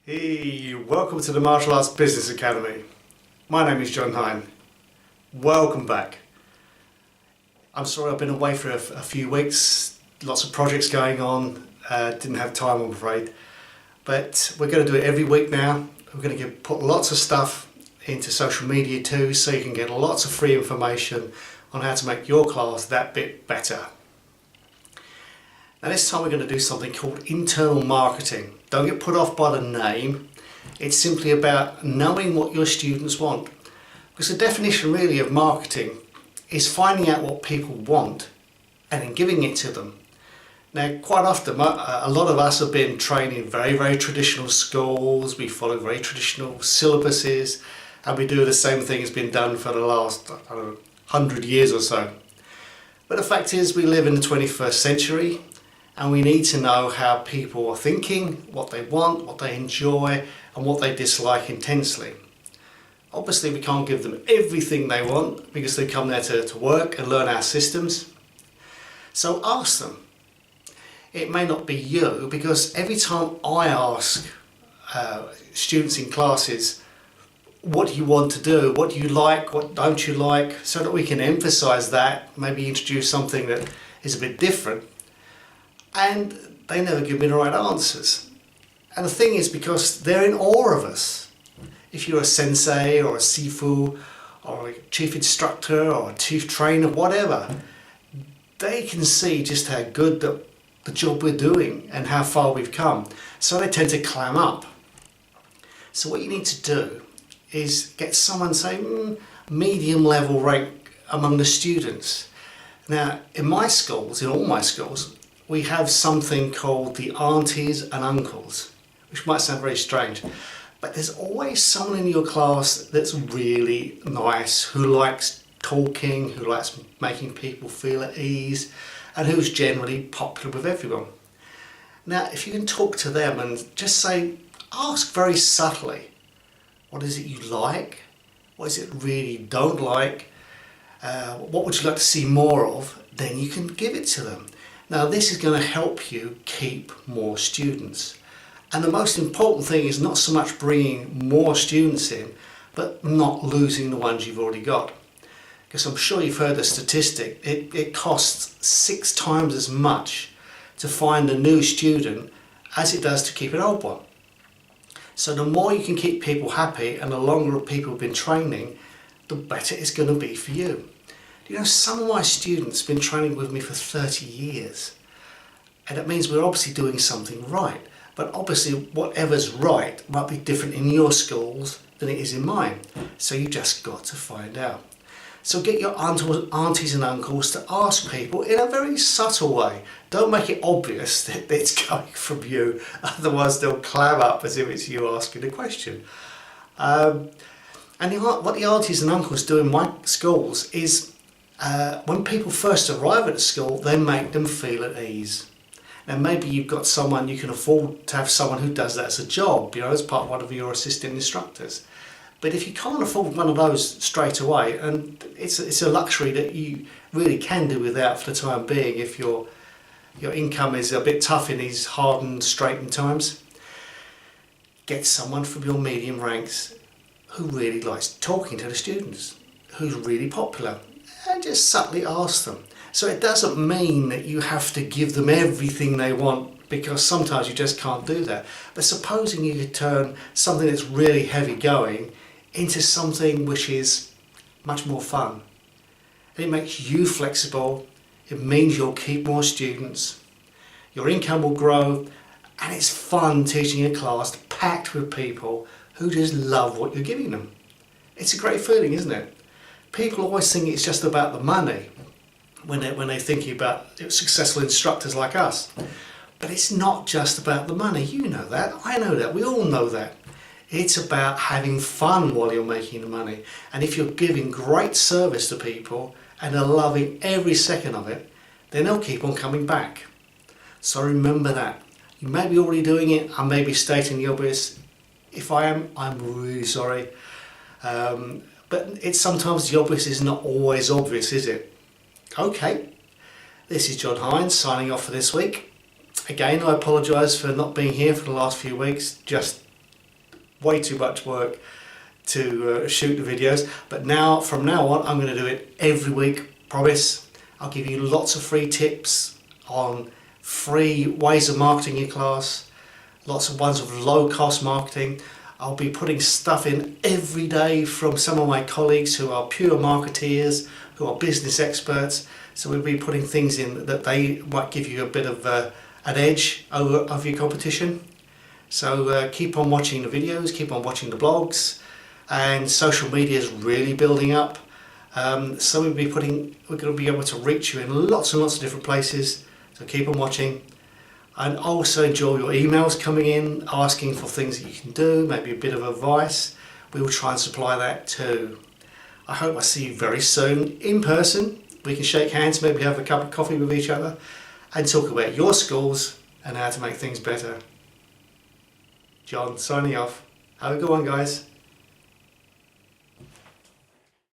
Hey, welcome to the Martial Arts Business Academy. My name is John Hine. Welcome back. I'm sorry I've been away for a few weeks, lots of projects going on, didn't have time I'm afraid. But we're going to do it every week now. We're going to put lots of stuff into social media too, so you can get lots of free information on how to make your class that bit better. Now this time we're going to do something called internal marketing. Don't get put off by the name. It's simply about knowing what your students want. Because the definition really of marketing is finding out what people want and then giving it to them. Now quite often a lot of us have been trained in very traditional schools, we follow very traditional syllabuses, and we do the same thing that's been done for the last 100 years or so. But the fact is we live in the 21st century. And we need to know how people are thinking, what they want, what they enjoy, and what they dislike intensely. Obviously we can't give them everything they want because they come there to work and learn our systems. So ask them. It may not be you, because every time I ask students in classes, what do you want to do, what do you like, what don't you like, so that we can emphasize that, maybe introduce something that is a bit different. And they never give me the right answers. And the thing is, because they're in awe of us. If you're a sensei or a sifu or a chief instructor or a chief trainer, whatever, they can see just how good the job we're doing and how far we've come. So they tend to clam up. So what you need to do is get someone, say, medium level rank among the students. Now, in my schools, in all my schools, we have something called the aunties and uncles, which might sound very strange, but there's always someone in your class that's really nice, who likes talking, who likes making people feel at ease, and who's generally popular with everyone. Now, if you can talk to them and just say, ask very subtly, what is it you like? What is it really don't like? What would you like to see more of? Then you can give it to them. Now this is going to help you keep more students. And the most important thing is not so much bringing more students in, but not losing the ones you've already got. Because I'm sure you've heard the statistic, it costs 6 times as much to find a new student as it does to keep an old one. So the more you can keep people happy and the longer people have been training, the better it's going to be for you. You know, some of my students have been training with me for 30 years. And it means we're obviously doing something right. But obviously whatever's right might be different in your schools than it is in mine. So you just got to find out. So get your aunties and uncles to ask people in a very subtle way. Don't make it obvious that it's coming from you. Otherwise they'll clam up as if it's you asking the question. And what the aunties and uncles do in my schools is when people first arrive at the school, they make them feel at ease. And maybe you've got someone, you can afford to have someone who does that as a job, you know, as part of one of your assistant instructors. But if you can't afford one of those straight away, and it's a luxury that you really can do without for the time being if your income is a bit tough in these hard and straightened times, get someone from your medium ranks who really likes talking to the students, who's really popular. And just subtly ask them. So it doesn't mean that you have to give them everything they want, because sometimes you just can't do that. But supposing you could turn something that's really heavy going into something which is much more fun. And it makes you flexible, it means you'll keep more students, your income will grow, and it's fun teaching a class packed with people who just love what you're giving them. It's a great feeling, isn't it? People always think it's just about the money when they're thinking about successful instructors like us. But it's not just about the money. You know that, I know that, we all know that. It's about having fun while you're making the money. And if you're giving great service to people and they're loving every second of it, then they'll keep on coming back. So remember that. You may be already doing it, I may be stating the obvious. If I am, I'm really sorry. But it's sometimes the obvious is not always obvious, is it? Okay, this is John Hine signing off for this week. Again, I apologise for not being here for the last few weeks, just way too much work to shoot the videos, but from now on I'm going to do it every week, promise. I'll give you lots of free tips on free ways of marketing your class, lots of ones of low cost marketing. I'll be putting stuff in every day from some of my colleagues who are pure marketeers, who are business experts. So we'll be putting things in that they might give you a bit of an edge over your competition. So keep on watching the videos, keep on watching the blogs, and social media is really building up. So we're going to be able to reach you in lots and lots of different places. So keep on watching. And also enjoy your emails coming in, asking for things that you can do, maybe a bit of advice. We will try and supply that too. I hope I see you very soon in person. We can shake hands, maybe have a cup of coffee with each other and talk about your schools and how to make things better. John, signing off. Have a good one, guys.